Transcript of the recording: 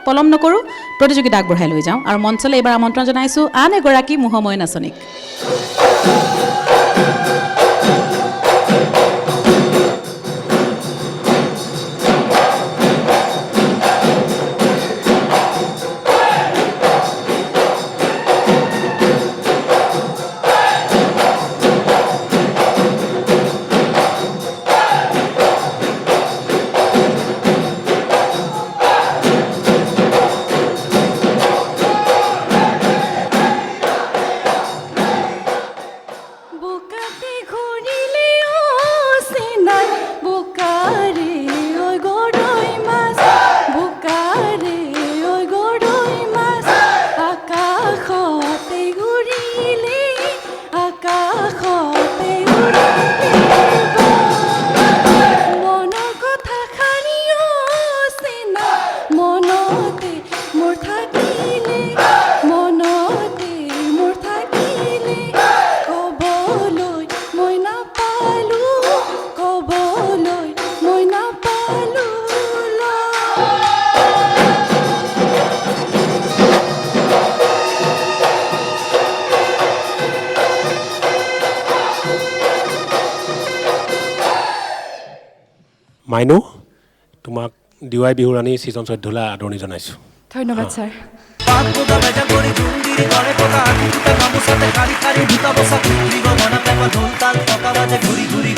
পলম নকৰোঁ, প্ৰতিযোগিতা আগবঢ়াই লৈ যাওঁ আৰু মঞ্চলৈ এইবাৰ আমন্ত্ৰণ জনাইছোঁ আন এগৰাকী মোহময় নাচনীক। মাইনু, তোমাক ডিৱাই বিহু ৰাণী ছিজন 14 আদৰণি জনাইছোঁ। ধন্যবাদ ছাৰ। ঘূৰি ঘূৰি